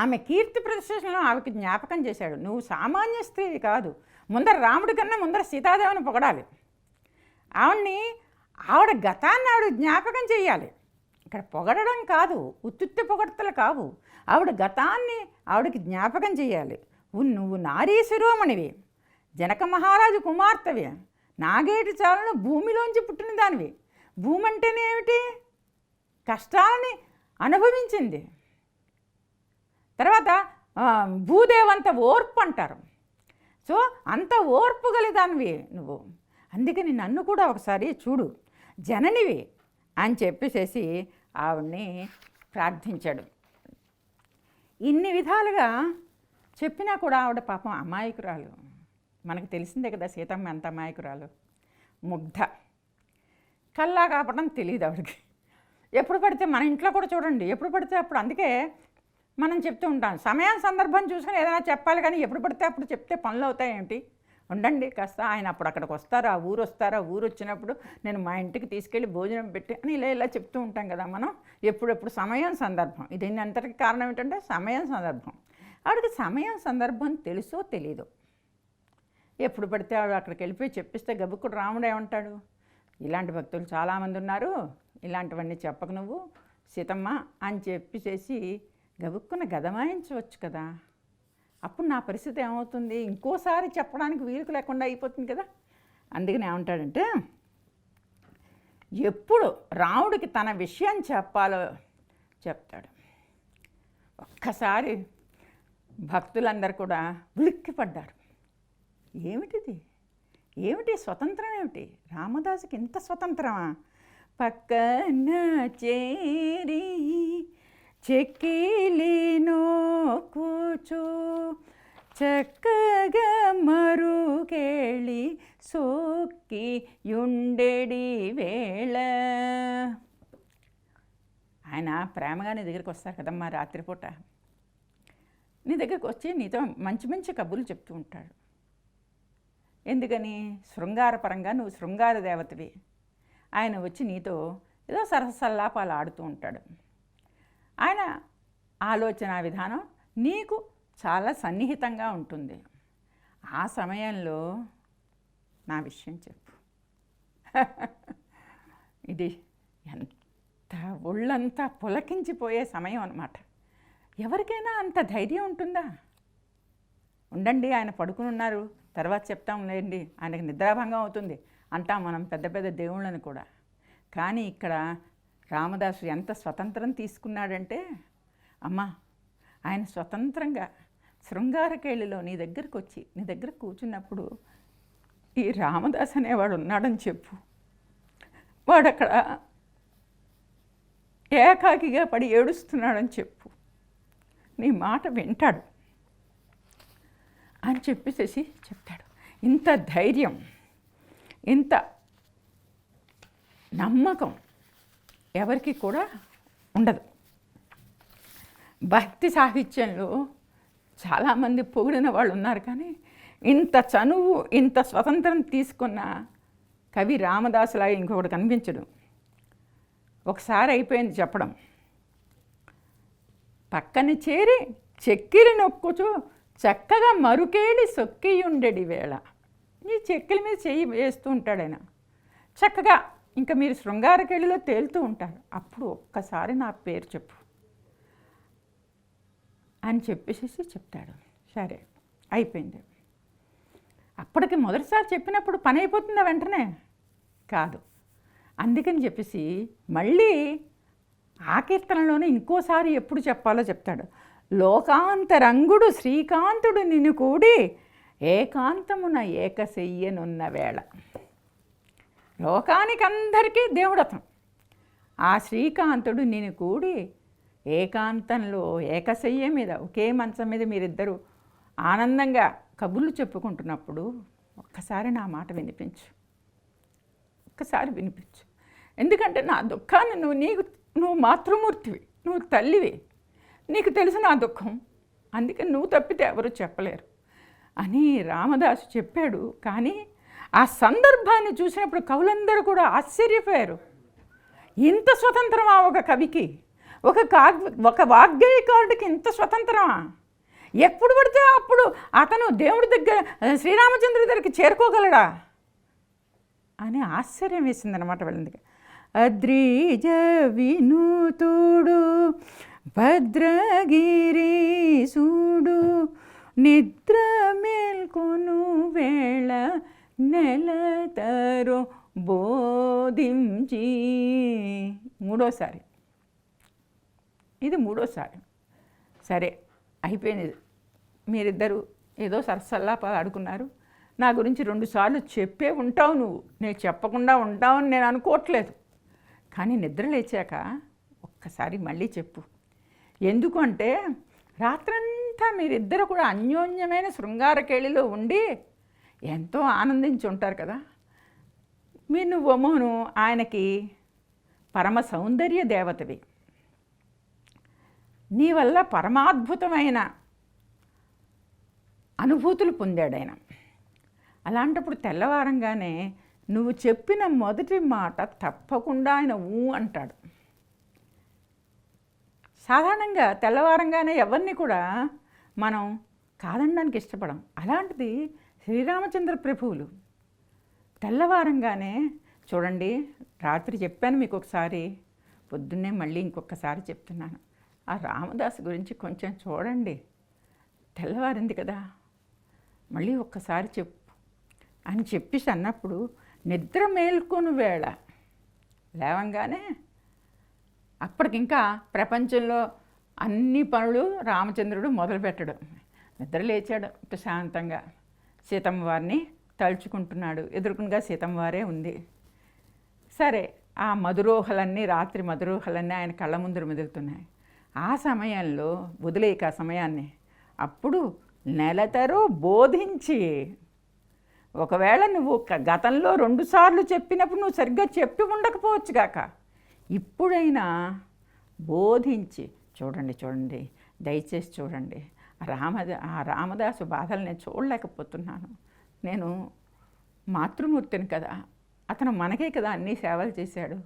ఆమె కీర్తి ప్రదర్శనలో ఆమెకి జ్ఞాపకం చేశాడు, నువ్వు సామాన్య స్త్రీవి కాదు, ముందర రాముడి కన్నా ముందర సీతాదేవిని పొగడాలి. ఆవిడ గతాన్ని ఆవిడ జ్ఞాపకం చేయాలి. ఇక్కడ పొగడడం కాదు, ఉత్తుత్తి పొగడతలు కావు, ఆవిడ గతాన్ని ఆవిడకి జ్ఞాపకం చేయాలి. నువ్వు నారీ శిరోమణివి, జనక మహారాజు కుమార్తెవి, నాగేటి చాలను భూమిలోంచి పుట్టిన దానివి. భూమి అంటేనే ఏమిటి? కష్టాలని అనుభవించింది. తర్వాత భూదేవంత ఓర్పు అంటారు. సో అంత ఓర్పు గలిదానివి నువ్వు, అందుకని నన్ను కూడా ఒకసారి చూడు, జననివి అని చెప్పేసేసి ఆవిడ్ని ప్రార్థించాడు. ఇన్ని విధాలుగా చెప్పినా కూడా ఆవిడ పాపం అమాయకురాలు. మనకు తెలిసిందే కదా సీతమ్మ ఎంత అమాయకురాలు. ముగ్ధ, కల్లా కాపడం తెలియదు ఆవిడకి. ఎప్పుడు పడితే మన ఇంట్లో కూడా చూడండి, ఎప్పుడు పడితే అప్పుడు. అందుకే మనం చెప్తూ ఉంటాం, సమయం సందర్భం చూసుకొని ఏదైనా చెప్పాలి, కానీ ఎప్పుడు పడితే అప్పుడు చెప్తే పనులు అవుతాయి ఏమిటి? ఉండండి కాస్త, ఆయన అప్పుడు అక్కడికి వస్తారు, ఆ ఊరు వస్తారు, ఆ ఊరు వచ్చినప్పుడు నేను మా ఇంటికి తీసుకెళ్ళి భోజనం పెట్టి అని ఇలా చెప్తూ ఉంటాం కదా మనం. ఎప్పుడెప్పుడు సమయం సందర్భం, ఇది అంతటికి కారణం ఏంటంటే సమయం సందర్భం. ఆవిడకి సమయం సందర్భం తెలుసో తెలీదు. ఎప్పుడు పడితే ఆవిడ అక్కడికి వెళ్ళిపోయి చెప్పిస్తే గబుక్కుడు రాముడు ఏమంటాడు, ఇలాంటి భక్తులు చాలామంది ఉన్నారు, ఇలాంటివన్నీ చెప్పకు నువ్వు సీతమ్మ అని చెప్పేసి గబుక్కున గదమాయించవచ్చు కదా. అప్పుడు నా పరిస్థితి ఏమవుతుంది, ఇంకోసారి చెప్పడానికి వీలుకు లేకుండా అయిపోతుంది కదా. అందుకని ఏమంటాడంటే, ఎప్పుడు రాముడికి తన విషయం చెప్పాలో చెప్తాడు. ఒక్కసారి భక్తులందరూ కూడా ఉలిక్కిపడ్డారు. ఏమిటిది, ఏమిటి స్వతంత్రం ఏమిటి, రామదాసుకి ఇంత స్వతంత్రమా? పక్కన చేరి చెక్కిలినో కూచు చక్కగా మరుకేళి సోక్కి యుండెడి వేళ. ఆయన ప్రేమగా నీ దగ్గరికి వస్తారు కదమ్మా రాత్రిపూట, నీ దగ్గరికి వచ్చి నీతో మంచి మంచి కబుర్లు చెప్తూ ఉంటాడు. ఎందుకని? శృంగారపరంగా నువ్వు శృంగార దేవతవి. ఆయన వచ్చి నీతో ఏదో సరసల్లాపాలు ఆడుతూ ఉంటాడు. ఆయన ఆలోచన విధానం నీకు చాలా సన్నిహితంగా ఉంటుంది. ఆ సమయంలో నా విషయం చెప్పు. ఇది ఎంత ఒళ్ళంతా పులకించిపోయే సమయం అన్నమాట. ఎవరికైనా అంత ధైర్యం ఉంటుందా? ఉండండి, ఆయన పడుకుని ఉన్నారు, తర్వాత చెప్తాం లేండి, ఆయనకి నిద్రాభంగం అవుతుంది అంటాం మనం పెద్ద పెద్ద దేవుళ్ళని కూడా. కానీ ఇక్కడ రామదాసు ఎంత స్వతంత్రం తీసుకున్నాడంటే, అమ్మా ఆయన స్వతంత్రంగా శృంగారకేళిలో నీ దగ్గరకు వచ్చి నీ దగ్గర కూర్చున్నప్పుడు ఈ రామదాస్ అనేవాడు ఉన్నాడని చెప్పు, వాడు అక్కడ ఏకాకిగా పడి ఏడుస్తున్నాడని చెప్పు, నీ మాట వింటాడు అని చెప్పేసి చెప్తాడు. ఇంత ధైర్యం, ఇంత నమ్మకం ఎవరికి కూడా ఉండదు. భక్తి సాహిత్యంలో చాలామంది పొగిడిన వాళ్ళు ఉన్నారు, కానీ ఇంత చనువు, ఇంత స్వతంత్రం తీసుకున్న కవి రామదాసులా ఇంకొకటి కనిపించడు. ఒకసారి అయిపోయింది చెప్పడం, పక్కన చేరి చెక్కిలి నొక్కుచూ చక్కగా మరుకేళి సొక్కియుండెడి వేళ. ఈ చెక్కిల మీద చెయ్యి వేస్తూ ఉంటాడు ఆయన చక్కగా. ఇంకా మీరు శృంగారకేళిలో తేలుతూ ఉంటారు, అప్పుడు ఒక్కసారి నా పేరు చెప్పు అని చెప్పేసి చెప్తాడు. సరే అయిపోయింది. అప్పటికి మొదటిసారి చెప్పినప్పుడు పని అయిపోతుందా వెంటనే? కాదు. అందుకని చెప్పేసి మళ్ళీ ఆ కీర్తనలోనే ఇంకోసారి ఎప్పుడు చెప్పాలో చెప్తాడు. లోకాంతరంగుడు శ్రీకాంతుడు నిన్ను కూడి ఏకాంతమున ఏకశయ్యనున్న వేళ. లోకానికందరికీ దేవుడతం. ఆ శ్రీకాంతుడు నిన్ను కూడి ఏకాంతంలో ఏకశయ్య మీద, ఒకే మంచం మీద మీరిద్దరూ ఆనందంగా కబుర్లు చెప్పుకుంటున్నప్పుడు ఒక్కసారి నా మాట వినిపించు, ఒక్కసారి వినిపించు. ఎందుకంటే నా దుఃఖాన్ని నువ్వు మాతృమూర్తివి, నువ్వు తల్లివి, నీకు తెలుసు నా దుఃఖం, అందుకని నువ్వు తప్పితే ఎవరు చెప్పలేరు అని రామదాసు చెప్పాడు. కానీ ఆ సందర్భాన్ని చూసినప్పుడు కవులందరూ కూడా ఆశ్చర్యపోయారు. ఇంత స్వతంత్రమా ఒక కవికి? ఒక వాగ్గేయకారుడికి ఇంత స్వతంత్రమా? ఎప్పుడు పడితే అప్పుడు అతను దేవుడి దగ్గర శ్రీరామచంద్రుడి దగ్గరికి చేరుకోగలడా అని ఆశ్చర్యం వేసిందనమాట వీళ్ళకి. అద్రిజ వినూతుడు భద్రగిరీసుడు నిద్ర మేల్కొను వేళ నెలతరో బోధించి. ఇది మూడోసారి. సరే అయిపోయింది, మీరిద్దరూ ఏదో సరసల్లాపాలు ఆడుకున్నారు. నా గురించి 2 సార్లు చెప్పే ఉంటావు నువ్వు, నేను చెప్పకుండా ఉంటావని నేను అనుకోవట్లేదు. కానీ నిద్ర లేచాక ఒక్కసారి మళ్ళీ చెప్పు. ఎందుకు అంటే రాత్రంతా మీరిద్దరు కూడా అన్యోన్యమైన శృంగారకేళిలో ఉండి ఎంతో ఆనందించి ఉంటారు కదా. నువ్వు ఆయనకి పరమ సౌందర్య దేవతవి, నీ వల్ల పరమాద్భుతమైన అనుభూతులు పొందాడు ఆయన. అలాంటప్పుడు తెల్లవారంగానే నువ్వు చెప్పిన మొదటి మాట తప్పకుండా ఆయన ఊ అంటాడు. సాధారణంగా తెల్లవారంగానే ఎవరిని కూడా మనం కాదనడానికి ఇష్టపడం. అలాంటిది శ్రీరామచంద్ర ప్రభువులు తెల్లవారంగానే చూడండి, రాత్రి చెప్పాను మీకు ఒకసారి, పొద్దున్నే మళ్ళీ ఇంకొకసారి చెప్తున్నాను. ఆ రామదాసు గురించి కొంచెం చూడండి, తెల్లవారింది కదా, మళ్ళీ ఒక్కసారి చెప్పు అని చెప్పేసి అన్నప్పుడు నిద్ర మేల్కొని వేళ లేవంగానే అప్పటికింకా ప్రపంచంలో అన్ని పనులు రామచంద్రుడు మొదలుపెట్టడం. నిద్ర లేచాడు ప్రశాంతంగా, సీతమ్మ వారిని తలుచుకుంటున్నాడు. ఎదురుకునిగా సీతమ్మ వారే ఉంది. సరే, ఆ మధురోహలన్నీ, రాత్రి మధురోహలన్నీ ఆయన కళ్ళ ముందర మెదులుతున్నాయి. ఆ సమయంలో వదిలేక ఆ సమయాన్ని అప్పుడు నెలతరో బోధించి, ఒకవేళ నువ్వు గతంలో 2 సార్లు చెప్పినప్పుడు నువ్వు సరిగ్గా చెప్పి ఉండకపోవచ్చు కాక, ఇప్పుడైనా బోధించి చూడండి, దయచేసి చూడండి. ఆ రామదాసు బాధలు నేను చూడలేకపోతున్నాను. నేను మాతృమూర్తిని కదా, అతను మనకే కదా అన్ని సేవలు చేశాడు.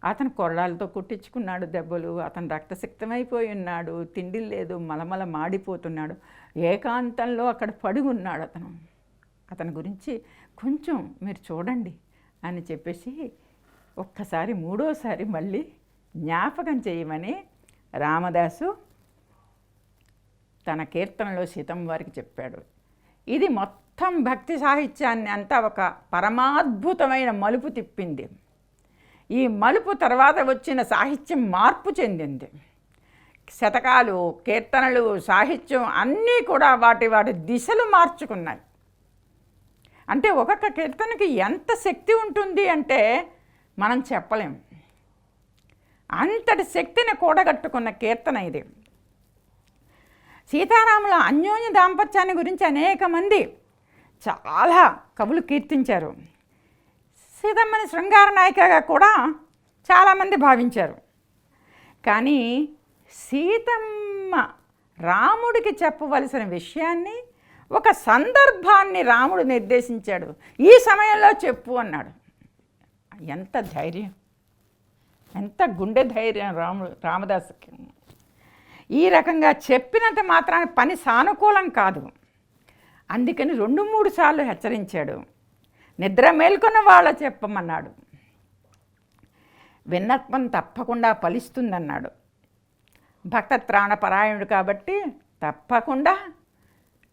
అతను కొరడాలతో కుట్టించుకున్నాడు దెబ్బలు, అతను రక్తసిక్తమైపోయి ఉన్నాడు, తిండి లేదు, మలమల మాడిపోతున్నాడు, ఏకాంతంలో అక్కడ పడి ఉన్నాడు. అతని గురించి కొంచెం మీరు చూడండి అని చెప్పేసి ఒక్కసారి మూడోసారి మళ్ళీ జ్ఞాపకం చేయమని రామదాసు తన కీర్తనలో సీతమ్మ వారికి చెప్పాడు. ఇది మొత్తం భక్తి సాహిత్యాన్ని అంతా ఒక పరమాద్భుతమైన మలుపు తిప్పింది. ఈ మలుపు తర్వాత వచ్చిన సాహిత్యం మార్పు చెందింది. శతకాలు, కీర్తనలు, సాహిత్యం అన్నీ కూడా వాటి దిశలు మార్చుకున్నాయి. అంటే ఒక్కొక్క కీర్తనకి ఎంత శక్తి ఉంటుంది అంటే మనం చెప్పలేం. అంతటి శక్తిని కూడగట్టుకున్న కీర్తన ఇది. సీతారాముల అన్యోన్య దాంపత్యాన్ని గురించి అనేక మంది చాలా కవులు కీర్తించారు. సీతమ్మని శృంగార నాయికగా కూడా చాలామంది భావించారు. కానీ సీతమ్మ రాముడికి చెప్పవలసిన విషయాన్ని, ఒక సందర్భాన్ని రాముడు నిర్దేశించాడు. ఈ సమయంలో చెప్పు అన్నాడు. ఎంత ధైర్యం, ఎంత గుండె ధైర్యం రామదాసుకి. ఈ రకంగా చెప్పినంత మాత్రాన పని సానుకూలం కాదు. అందుకని 2-3 సార్లు హెచ్చరించాడు. నిద్ర మేల్కొన్న వాళ్ళ చెప్పమన్నాడు. విన్నపం తప్పకుండా ఫలిస్తుందన్నాడు. భక్త త్రాణపరాయణుడు కాబట్టి తప్పకుండా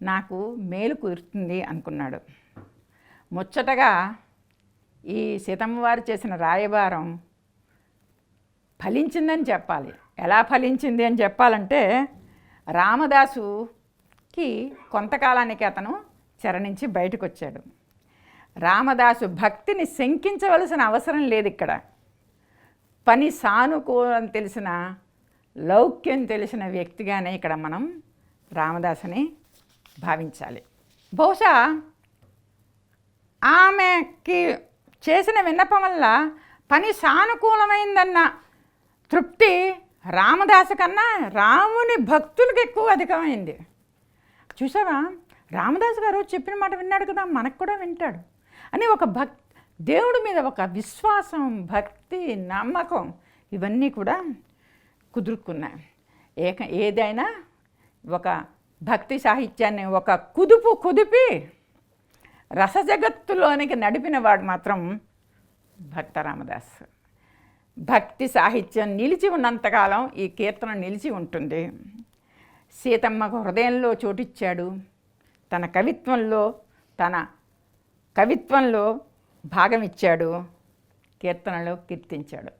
నాకు మేలు కుదురుతుంది అనుకున్నాడు. ముచ్చటగా ఈ సీతమ్మ వారు చేసిన రాయబారం ఫలించిందని చెప్పాలి. ఎలా ఫలించింది అని చెప్పాలంటే, రామదాసుకి కొంతకాలానికి అతను చెర నుంచి బయటకు వచ్చాడు. రామదాసు భక్తిని శంకించవలసిన అవసరం లేదు ఇక్కడ. పని సానుకూలం తెలిసిన, లౌక్యం తెలిసిన వ్యక్తిగానే ఇక్కడ మనం రామదాసుని భావించాలి. బహుశా ఆమెకి చేసిన విన్నపం వల్ల పని సానుకూలమైందన్న తృప్తి రామదాసు కన్నా రాముని భక్తులకు ఎక్కువ అధికమైంది. చూసావా, రామదాసు గారు చెప్పిన మాట విన్నాడు కదా, మనకు కూడా వింటాడు అని ఒక దేవుడి మీద ఒక విశ్వాసం, భక్తి, నమ్మకం ఇవన్నీ కూడా కుదురుకున్నాయి. ఏదైనా ఒక భక్తి సాహిత్యాన్ని ఒక కుదిపి రసజగత్తులోనికి నడిపిన వాడు మాత్రం భక్త రామదాస్. భక్తి సాహిత్యం నిలిచి ఉన్నంతకాలం ఈ కీర్తన నిలిచి ఉంటుంది. సీతమ్మకు హృదయంలో చోటిచ్చాడు. తన కవిత్వంలో భాగం ఇచ్చాడు. కీర్తనలో కీర్తించాడు.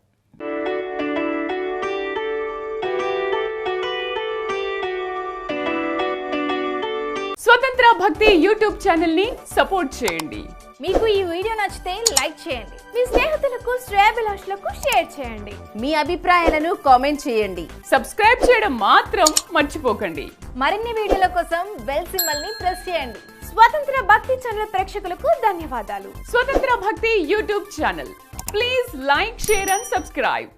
స్వతంత్ర భక్తి యూట్యూబ్ ఛానల్ ని సపోర్ట్ చేయండి. మీకు ఈ వీడియో నచ్చితే లైక్ చేయండి, మీ స్నేహితులకు శ్రేయోభిలాషులకు షేర్ చేయండి, మీ అభిప్రాయాలను కామెంట్ చేయండి, సబ్స్క్రైబ్ చేయడం మాత్రం మర్చిపోకండి. మరిన్ని వీడియోల కోసం బెల్ సింబల్ ని ప్రెస్ చేయండి. స్వతంత్ర భక్తి ఛానల్ ప్రేక్షకులకు ధన్యవాదాలు. స్వతంత్ర భక్తి YouTube channel, please like, share and subscribe.